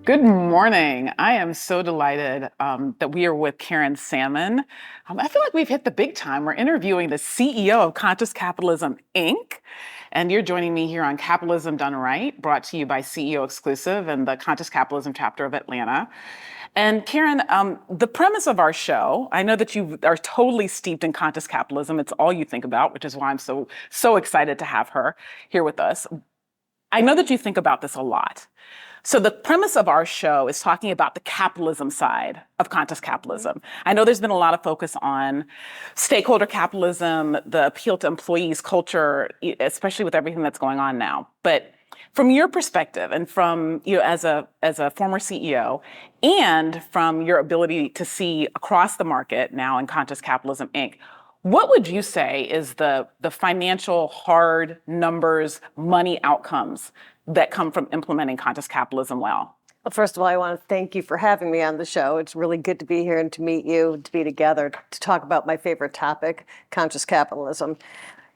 Good morning. I am so delighted that we are with Karen Sammon. I feel like we've hit the big time. We're interviewing the CEO of Conscious Capitalism Inc. And you're joining me here on Capitalism Done Right, brought to you by CEO Exclusive and the Conscious Capitalism chapter of Atlanta. And Karen, the premise of our show, I know that you are totally steeped in conscious capitalism. It's all you think about, which is why I'm so excited to have her here with us. I know that you think about this a lot. So the premise of our show is talking about the capitalism side of conscious capitalism. I know there's been a lot of focus on stakeholder capitalism, the appeal to employees, culture, especially with everything that's going on now. But from your perspective and from as a former CEO and from your ability to see across the market now in Conscious Capitalism Inc., what would you say is the financial hard numbers, money outcomes that come from implementing conscious capitalism well? Well, first of all, I want to thank you for having me on the show. It's really good to be here and to meet you, and to be together to talk about my favorite topic, conscious capitalism.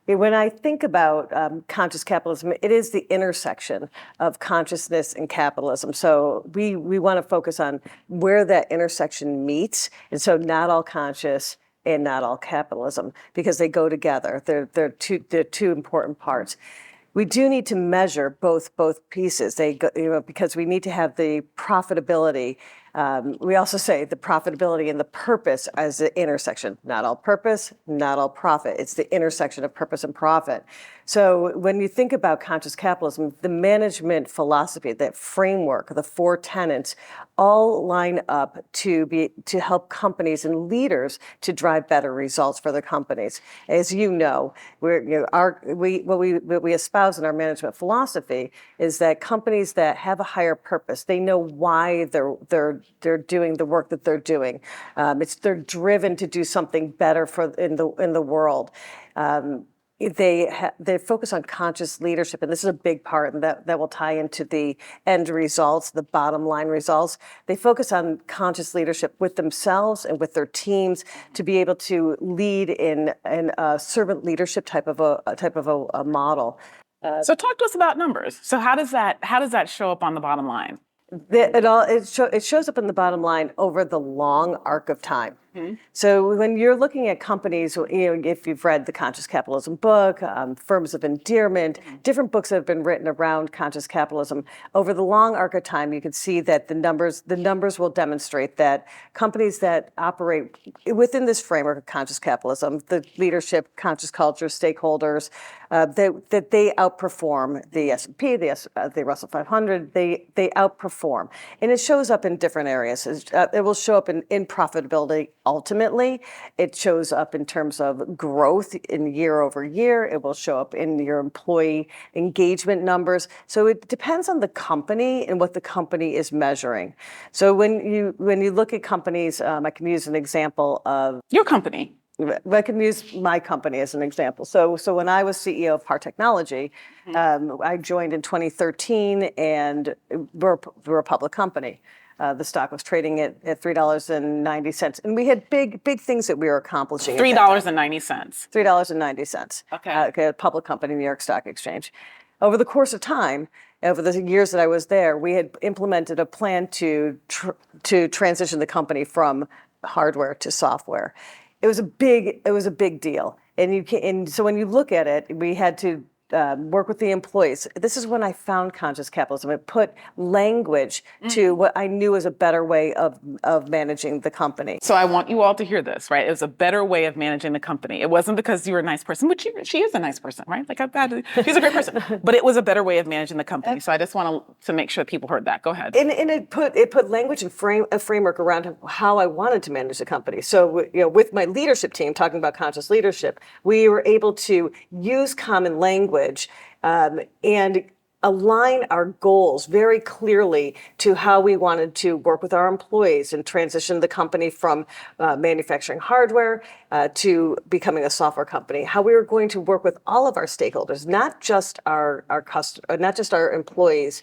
When I think about conscious capitalism, it is the intersection of consciousness and capitalism. So we want to focus on where that intersection meets. And so not all conscious and not all capitalism, because they go together. They're two important parts. We do need to measure both pieces. They go, because we need to have the profitability. We also say the profitability and the purpose as the intersection. Not all purpose, not all profit. It's the intersection of purpose and profit. So when you think about conscious capitalism, the management philosophy, that framework, the four tenants, all line up to help companies and leaders to drive better results for their companies. As you know, what we espouse in our management philosophy is that companies that have a higher purpose, they know why they're doing the work that they're doing. They're driven to do something better in the world. They focus on conscious leadership, and this is a big part, and that will tie into the end results, the bottom line results. They focus on conscious leadership with themselves and with their teams to be able to lead in a servant leadership type of a model. So talk to us about numbers. So how does that show up on the bottom line? It shows up in the bottom line over the long arc of time. Mm-hmm. So when you're looking at companies, if you've read the Conscious Capitalism book, Firms of Endearment, different books that have been written around conscious capitalism, over the long arc of time, you can see that the numbers will demonstrate that companies that operate within this framework of conscious capitalism, the leadership, conscious culture, stakeholders, that they outperform the S&P, the Russell 500. They outperform, and it shows up in different areas. It will show up in profitability. Ultimately, it shows up in terms of growth in year over year. It will show up in your employee engagement numbers. So it depends on the company and what the company is measuring. So when you look at companies, I can use an example of your company. I can use my company as an example. So when I was CEO of ParTech, I joined in 2013, and we're a public company. The stock was trading at $3.90, and we had big things that we were accomplishing. $3.90. $3.90. Okay. A public company, New York Stock Exchange. Over the course of time, over the years that I was there, we had implemented a plan to transition the company from hardware to software. It was a big deal, and so when you look at it, we had to work with the employees. This is when I found conscious capitalism. It put language to what I knew was a better way of managing the company. So I want you all to hear this, right? It was a better way of managing the company. It wasn't because you were a nice person, which she is a nice person, right? She's a great person. But it was a better way of managing the company. So I just want to make sure people heard that. Go ahead. And it put language and a framework around how I wanted to manage the company. So with my leadership team, talking about conscious leadership, we were able to use common language and align our goals very clearly to how we wanted to work with our employees and transition the company from manufacturing hardware to becoming a software company. How we were going to work with all of our stakeholders, not just our employees,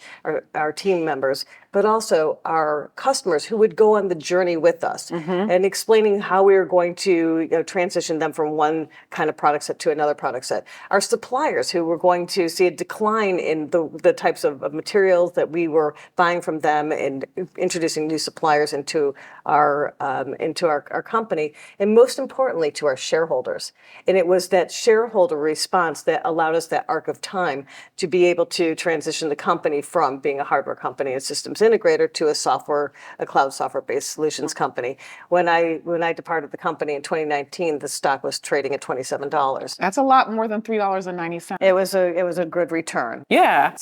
our team members, but also our customers who would go on the journey with us and explaining how we were going to transition them from one kind of product set to another product set. Our suppliers who were going to see a decline in the types of materials that we were buying from them and introducing new suppliers into our company, and most importantly to our shareholders. And it was that shareholder response that allowed us that arc of time to be able to transition the company from being a hardware company and systems integrator to a cloud software-based solutions company. When I departed the company in 2019, the stock was trading at $27. That's a lot more than $3.90. It was a good return. Yeah.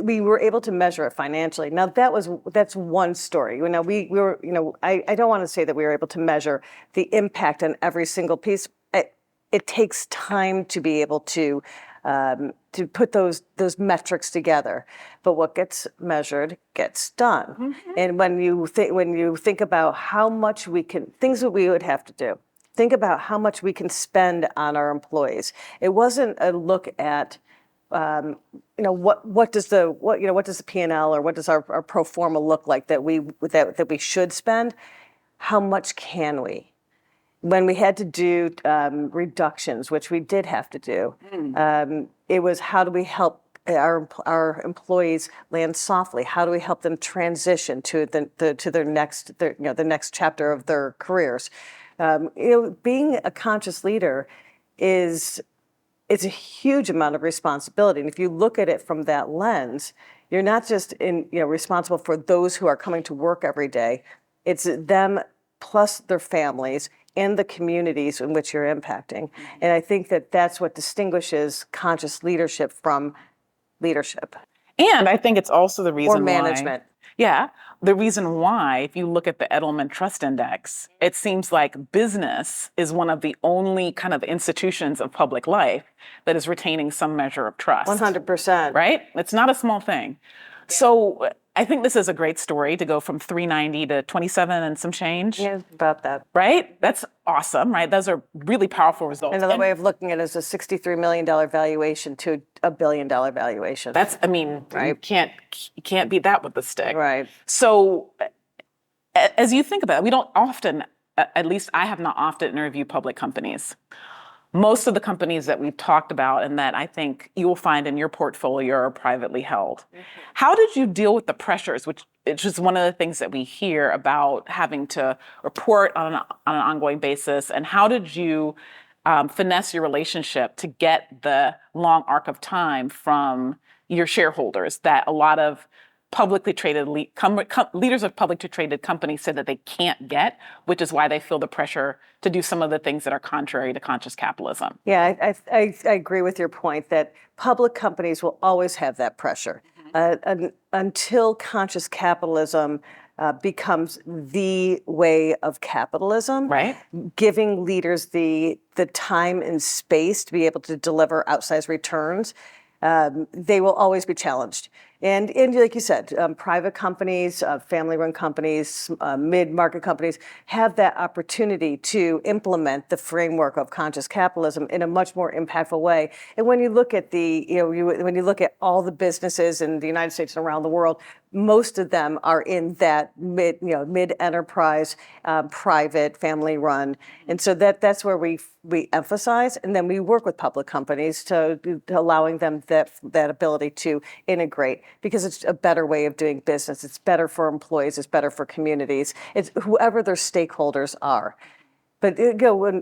We were able to measure it financially. Now that's one story. We were I don't want to say that we were able to measure the impact on every single piece. It takes time to be able to put those metrics together. But what gets measured gets done. And when you think about how much things that we would have to do, think about how much we can spend on our employees. It wasn't a look at what does the P&L or what does our pro forma look like that we should spend? How much can we? When we had to do reductions, which we did have to do, it was how do we help our employees land softly? How do we help them transition to the next chapter of their careers? Being a conscious leader it's a huge amount of responsibility, and if you look at it from that lens, you're not just responsible for those who are coming to work every day. It's them plus their families and the communities in which you're impacting. And I think that that's what distinguishes conscious leadership from leadership. And I think it's also the reason or management. Yeah, the reason why, if you look at the Edelman Trust Index, it seems like business is one of the only kind of institutions of public life that is retaining some measure of trust. 100%. Right? It's not a small thing. Yeah. So I think this is a great story to go from 390 to 27 and some change. Yeah, about that. Right? That's awesome, right? Those are really powerful results. Another way of looking at it is a $63 million valuation to a $1 billion valuation. That's, right? You can't beat that with a stick. Right. So as you think about it, we don't often, at least I have not often interviewed public companies. Most of the companies that we've talked about and that I think you will find in your portfolio are privately held. How did you deal with the pressures, which is one of the things that we hear about having to report on an ongoing basis, and how did you finesse your relationship to get the long arc of time from your shareholders that a lot of publicly traded leaders of publicly traded companies said that they can't get, which is why they feel the pressure to do some of the things that are contrary to conscious capitalism. Yeah, I agree with your point that public companies will always have that pressure until conscious capitalism becomes the way of capitalism, right? Giving leaders the time and space to be able to deliver outsized returns. They will always be challenged. And like you said, private companies, family-run companies, mid-market companies have that opportunity to implement the framework of conscious capitalism in a much more impactful way. And when you look at when you look at all the businesses in the United States and around the world, most of them are in that mid-enterprise, private, family-run, and so that's where we emphasize, and then we work with public companies to allowing them that ability to integrate, because it's a better way of doing business. It's better for employees. It's better for communities. It's whoever their stakeholders are. But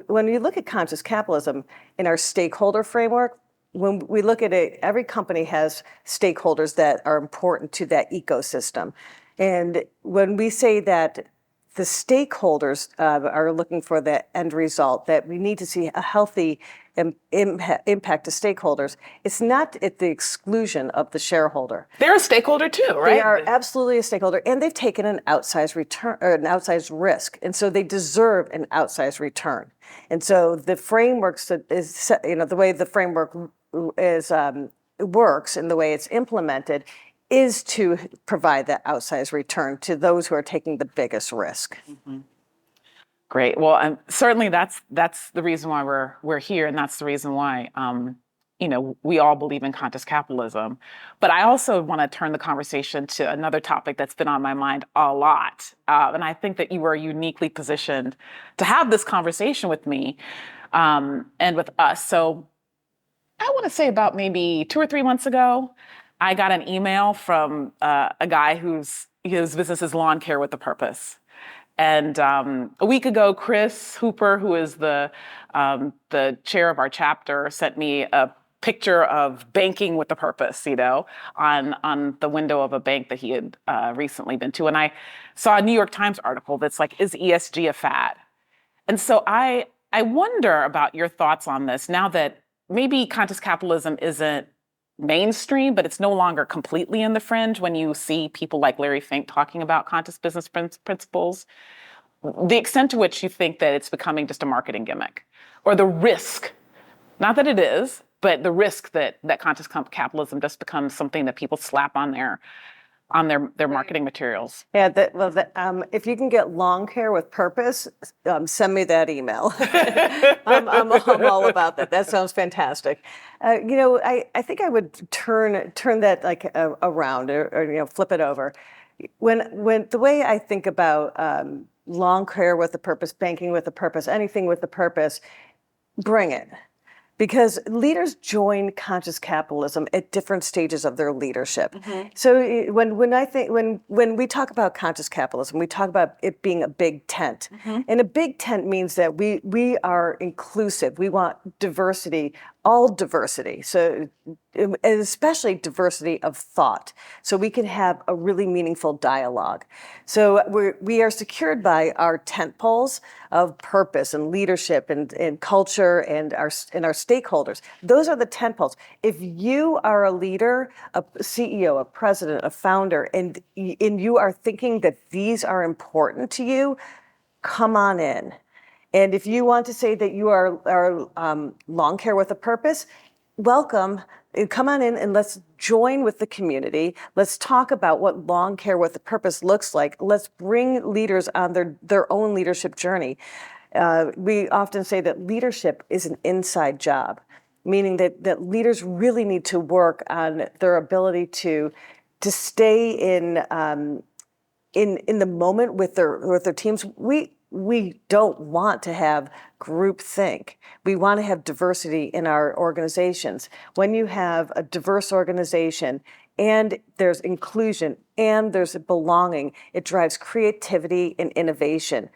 when you look at conscious capitalism in our stakeholder framework, when we look at it, every company has stakeholders that are important to that ecosystem. And when we say that the stakeholders are looking for the end result, that we need to see a healthy impact to stakeholders, it's not at the exclusion of the shareholder. They're a stakeholder too, right? They are absolutely a stakeholder, and they've taken an outsized return or an outsized risk, and so they deserve an outsized return. And so the frameworks that is, the way the framework is works and the way it's implemented is to provide that outsized return to those who are taking the biggest risk. Mm-hmm. Great. Well, certainly that's the reason why we're here, and that's the reason why we all believe in conscious capitalism. But I also want to turn the conversation to another topic that's been on my mind a lot. And I think that you are uniquely positioned to have this conversation with me and with us. So I want to say about maybe 2 or 3 months ago, I got an email from a guy whose business is lawn care with a purpose. And a week ago, Chris Hooper, who is the chair of our chapter, sent me a picture of banking with a purpose, on the window of a bank that he had recently been to. And I saw a New York Times article that's like, is ESG a fad? And so I wonder about your thoughts on this now that maybe conscious capitalism isn't mainstream, but it's no longer completely in the fringe when you see people like Larry Fink talking about conscious business principles. The extent to which you think that it's becoming just a marketing gimmick, or the risk, not that it is, but the risk that conscious capitalism just becomes something that people slap on their marketing materials. Yeah, if you can get lawn care with purpose, send me that email. I'm all about that. That sounds fantastic. I think I would turn that like around or flip it over. When the way I think about lawn care with a purpose, banking with a purpose, anything with a purpose, bring it. Because leaders join conscious capitalism at different stages of their leadership. Mm-hmm. So when we talk about conscious capitalism, we talk about it being a big tent. Mm-hmm. And a big tent means that we are inclusive. We want diversity, all diversity. So and especially diversity of thought. So we can have a really meaningful dialogue. So we are secured by our tent poles of purpose and leadership and culture and our stakeholders. Those are the tent poles. If you are a leader, a CEO, a president, a founder, and you are thinking that these are important to you, come on in. And if you want to say that you are lawn care with a purpose, welcome. Come on in and let's join with the community. Let's talk about what lawn care with a purpose looks like. Let's bring leaders on their own leadership journey. We often say that leadership is an inside job, meaning that leaders really need to work on their ability to stay in the moment with their teams. We don't want to have groupthink. We want to have diversity in our organizations. When you have a diverse organization and there's inclusion and there's belonging, it drives creativity and innovation.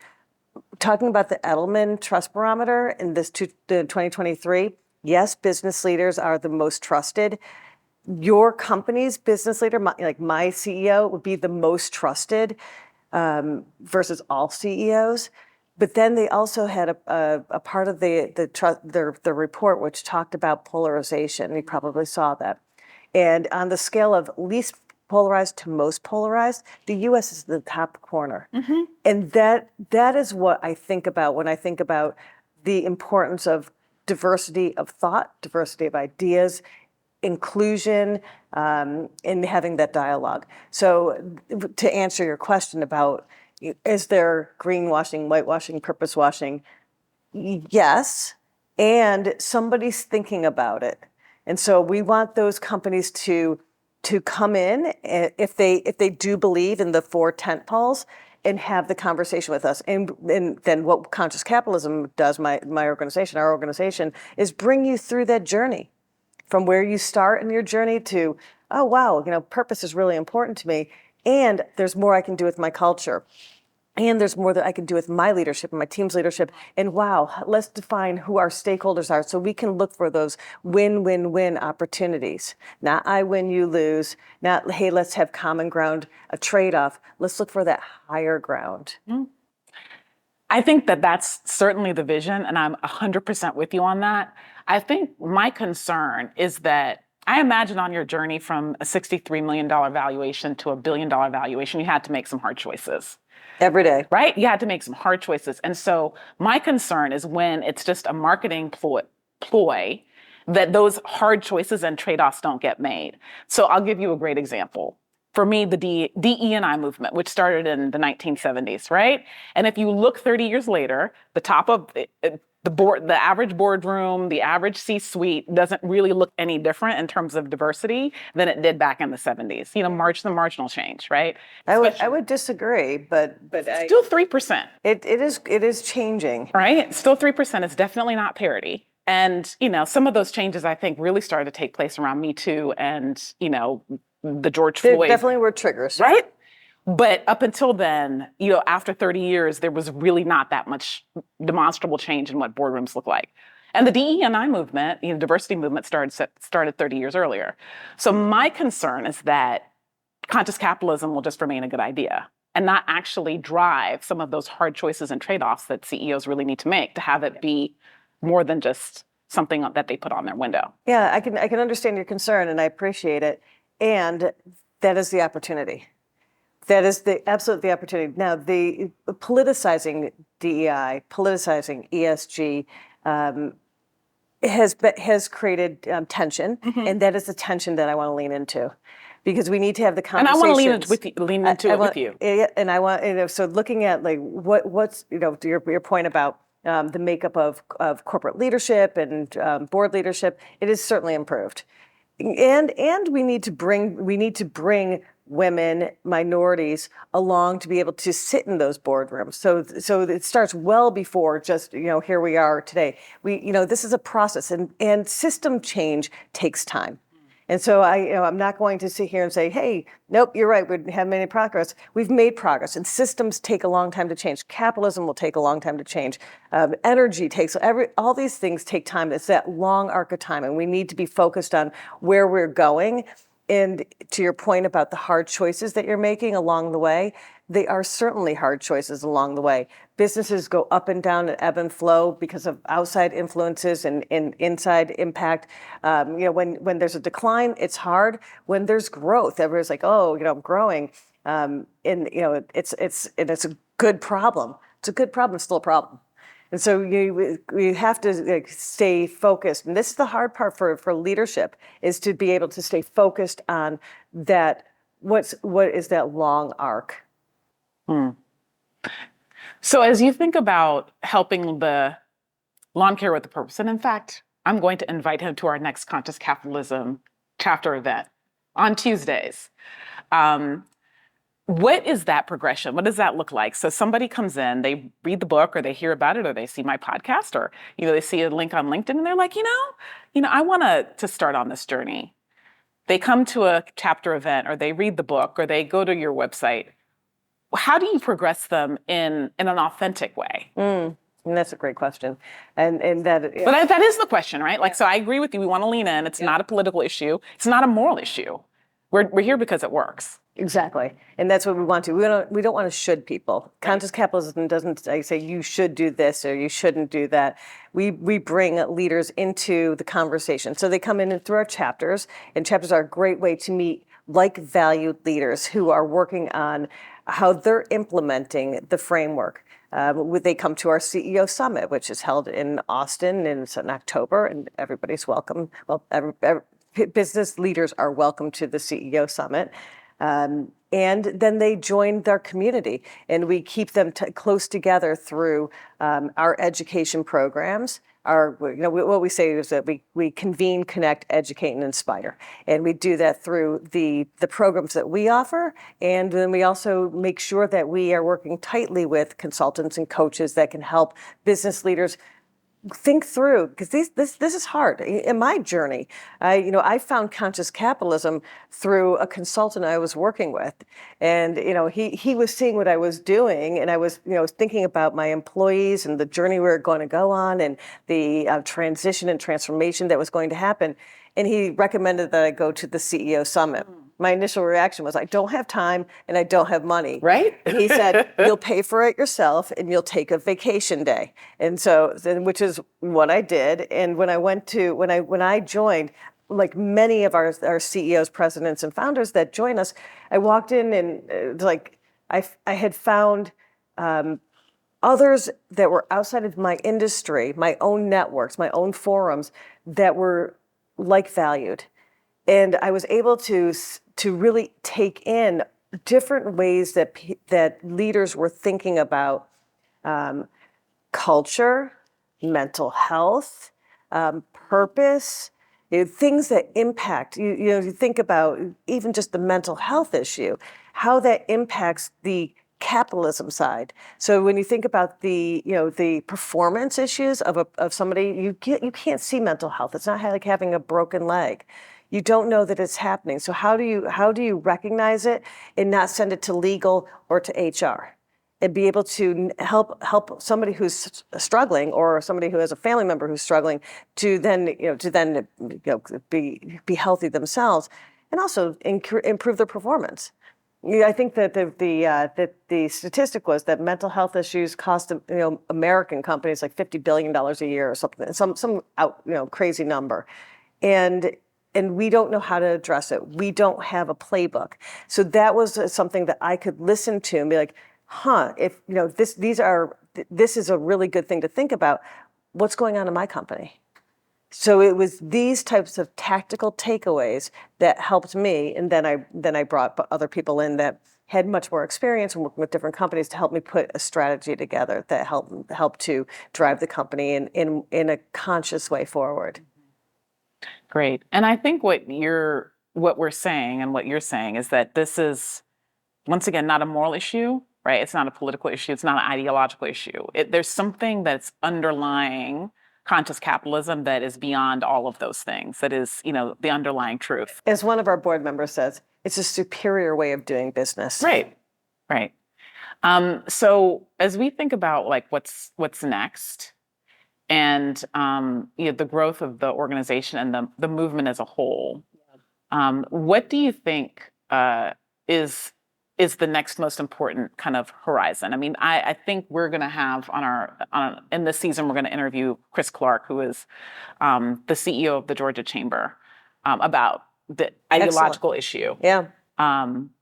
Talking about the Edelman Trust Barometer in the 2023, yes, business leaders are the most trusted. Your company's business leader, like my CEO, would be the most trusted. Versus all CEOs, but then they also had a part of the report which talked about polarization. You probably saw that, and on the scale of least polarized to most polarized, the U.S. is in the top corner, mm-hmm. And that is what I think about when I think about the importance of diversity of thought, diversity of ideas, inclusion, and having that dialogue. So to answer your question about, is there greenwashing, whitewashing, purpose washing? Yes, and somebody's thinking about it. And so we want those companies to come in if they do believe in the 4 tent poles and have the conversation with us. And then what Conscious Capitalism does, my organization, our organization, is bring you through that journey. From where you start in your journey to, oh, wow, purpose is really important to me. And there's more I can do with my culture. And there's more that I can do with my leadership and my team's leadership. And wow, let's define who our stakeholders are so we can look for those win-win-win opportunities. Not I win, you lose. Not, hey, let's have common ground, a trade-off. Let's look for that higher ground. Mm-hmm. I think that that's certainly the vision, and I'm 100% with you on that. I think my concern is that I imagine on your journey from a $63 million valuation to a $1 billion valuation, you had to make some hard choices. Every day. Right? You had to make some hard choices. And so my concern is when it's just a marketing ploy that those hard choices and trade-offs don't get made. So I'll give you a great example. for me, the DE&I movement, which started in the 1970s, right? And if you look 30 years later, the top of the board, the average boardroom, the average C-suite doesn't really look any different in terms of diversity than it did back in the 70s. You know, the marginal change, right? I would disagree, but Still 3%. it is changing. Right? Still 3%. It's definitely not parity. And, you know, some of those changes I think really started to take place around Me Too and, you know, the George There Floyd. definitely were triggers. Right? But up until then, you know, after 30 years, there was really not that much demonstrable change in what boardrooms look like. And the DE&I movement, you know, diversity movement started 30 years earlier. So my concern is that conscious capitalism will just remain a good idea and not actually drive some of those hard choices and trade-offs that CEOs really need to make to have it be more than just something that they put on their window. Yeah, I can understand your concern, and I appreciate it. And that is the opportunity. That is absolutely the opportunity. Now, the politicizing DEI, politicizing ESG has created tension, and that is the tension that I want to lean into, because we need to have the conversations. And I want to lean into it with you. And I want, you know, so looking at like what's, you know, to your point about the makeup of corporate leadership and board leadership, it is certainly improved. And we need to bring women, minorities along to be able to sit in those boardrooms. So it starts well before just, you know, here we are today. This is a process, and system change takes time. And so I'm not going to sit here and say, hey, nope, you're right, we haven't made any progress. We've made progress, and systems take a long time to change. Capitalism will take a long time to change. Energy takes, all these things take time. It's that long arc of time, and we need to be focused on where we're going. And to your point about the hard choices that you're making along the way, they are certainly hard choices along the way. Businesses go up and down and ebb and flow because of outside influences and inside impact. When there's a decline, it's hard. When there's growth, everybody's like, oh, you know, I'm growing. It's a good problem. It's a good problem. It's still a problem. And so you have to stay focused. And this is the hard part for leadership, is to be able to stay focused on that. What is that long arc? So as you think about helping the lawn care with a purpose, and in fact, I'm going to invite him to our next Conscious Capitalism chapter event on Tuesdays. What is that progression? What does that look like? So somebody comes in, they read the book, or they hear about it, or they see my podcast, or they see a link on LinkedIn, and they're like, I want to start on this journey. They come to a chapter event, or they read the book, or they go to your website. How do you progress them in an authentic way? And that's a great question. And that. Yeah. But that is the question, right? Like, so I agree with you. We want to lean in. It's not a political issue. It's not a moral issue. We're here because it works. Exactly. And that's what we want to. We don't want to should people. Right. Conscious capitalism doesn't say you should do this or you shouldn't do that. We bring leaders into the conversation. So they come in and through our chapters, and chapters are a great way to meet like-valued leaders who are working on how they're implementing the framework. They come to our CEO Summit, which is held in Austin, and it's in October, and everybody's welcome. Well, business leaders are welcome to the CEO Summit. And then they join their community, and we keep them close together through our education programs. What we say is that we convene, connect, educate, and inspire. And we do that through the programs that we offer. And then we also make sure that we are working tightly with consultants and coaches that can help business leaders think through, because this is hard. In my journey, I found conscious capitalism through a consultant I was working with, and he was seeing what I was doing, and I was thinking about my employees and the journey we were going to go on, and the transition and transformation that was going to happen, and he recommended that I go to the CEO Summit. My initial reaction was, I don't have time and I don't have money. Right? And he said, you'll pay for it yourself and you'll take a vacation day. And so, which is what I did. And when I joined, like many of our CEOs, presidents, and founders that join us, I walked in and it was like I had found others that were outside of my industry, my own networks, my own forums that were like valued. And I was able to to really take in different ways that leaders were thinking about culture, mental health, purpose, things that impact. You think about even just the mental health issue, how that impacts the capitalism side. So when you think about the performance issues of somebody, you can't see mental health. It's not like having a broken leg. You don't know that it's happening. So how do you recognize it and not send it to legal or to HR? And be able to help somebody who's struggling, or somebody who has a family member who's struggling, to then be healthy themselves, and also improve their performance. I think that the statistic was that mental health issues cost American companies like $50 billion a year or something, some crazy number, and we don't know how to address it. We don't have a playbook. So that was something that I could listen to and be like, if this is a really good thing to think about. What's going on in my company? So it was these types of tactical takeaways that helped me, and then I brought other people in that had much more experience and working with different companies to help me put a strategy together that helped to drive the company in a conscious way forward. Great. And I think what we're saying and what you're saying is that this is, once again, not a moral issue, right? It's not a political issue. It's not an ideological issue. There's something that's underlying conscious capitalism that is beyond all of those things. That is, the underlying truth. As one of our board members says, it's a superior way of doing business. Right. Right. So as we think about like what's next, and the growth of the organization and the movement as a whole, what do you think is the next most important kind of horizon? I mean, I think we're going to have in this season, we're going to interview Chris Clark, who is the CEO of the Georgia Chamber, about the ideological issue. Yeah.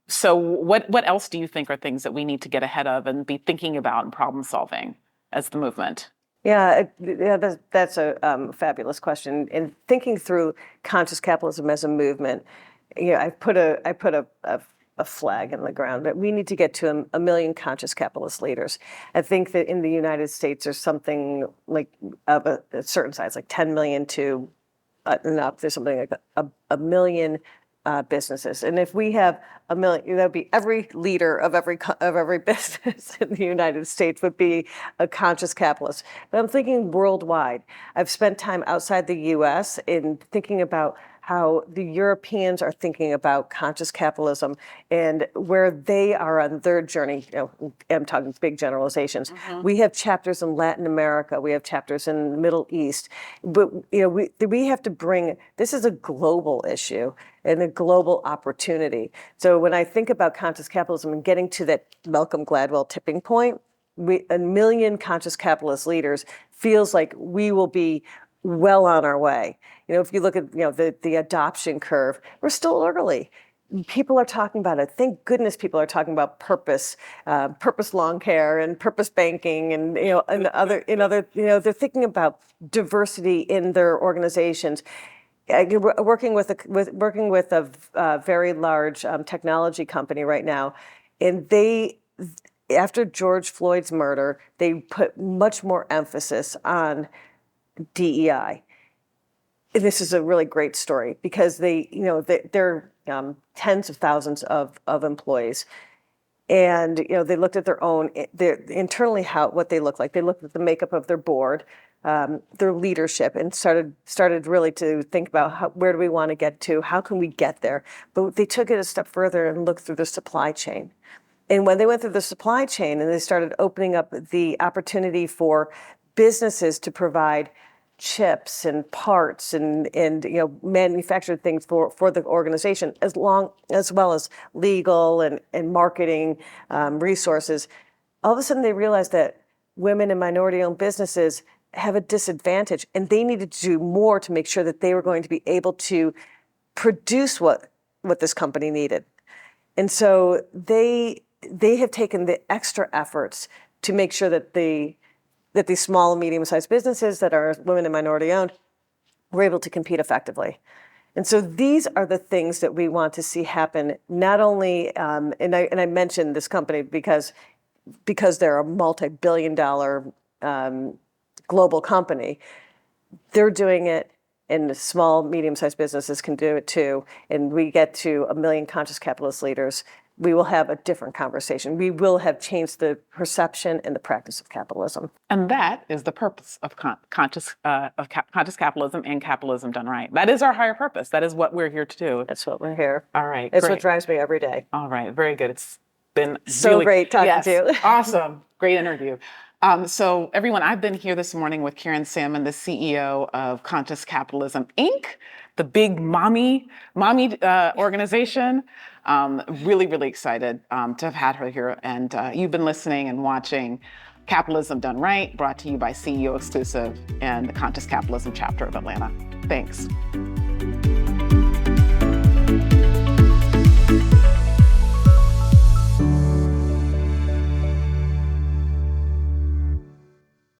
So what else do you think are things that we need to get ahead of and be thinking about and problem solving as the movement? Yeah, that's a fabulous question. And thinking through conscious capitalism as a movement, I put a flag in the ground that we need to get to a million conscious capitalist leaders. I think that in the United States, there's something like of a certain size, like 10 million to and up. There's something like a million businesses, and if we have a million, that would be every leader of every business in the United States would be a conscious capitalist. But I'm thinking worldwide. I've spent time outside the U.S. in thinking about how the Europeans are thinking about conscious capitalism and where they are on their journey. I'm talking big generalizations. Mm-hmm. We have chapters in Latin America. We have chapters in the Middle East. But we have to bring, this is a global issue and a global opportunity. So when I think about conscious capitalism and getting to that Malcolm Gladwell tipping point, a million conscious capitalist leaders feels like we will be well on our way. If you look at the adoption curve, we're still early. People are talking about it. Thank goodness people are talking about purpose lawn care and purpose banking, and they're thinking about diversity in their organizations. Working with a very large technology company right now, and after George Floyd's murder, they put much more emphasis on DEI. And this is a really great story because they're tens of thousands of employees, and they looked at their internally what they look like. They looked at the makeup of their board, their leadership, and started really to think about where do we want to get to, how can we get there. But they took it a step further and looked through the supply chain. And when they went through the supply chain and they started opening up the opportunity for businesses to provide chips and parts and manufactured things for the organization, as well as legal and marketing resources, all of a sudden they realized that women and minority-owned businesses have a disadvantage, and they needed to do more to make sure that they were going to be able to produce what this company needed. And so they have taken the extra efforts to make sure that these small and medium-sized businesses that are women and minority-owned were able to compete effectively. And so these are the things that we want to see happen, not only, and I mentioned this company because they're a multi-billion-dollar global company. They're doing it, and the small, medium-sized businesses can do it too. And we get to 1 million conscious capitalist leaders, we will have a different conversation. We will have changed the perception and the practice of capitalism. And that is the purpose of conscious capitalism and capitalism done right. That is our higher purpose. That is what we're here to do. That's what we're here. All right, It's great. what drives me every day. All right, very good. It's been So really great talking to you. Awesome, great interview. So everyone, I've been here this morning with Karen Sammon, the CEO of Conscious Capitalism Inc., the big mommy organization. Really, really excited to have had her here. And you've been listening and watching Capitalism Done Right, brought to you by CEO Exclusive and the Conscious Capitalism chapter of Atlanta. Thanks.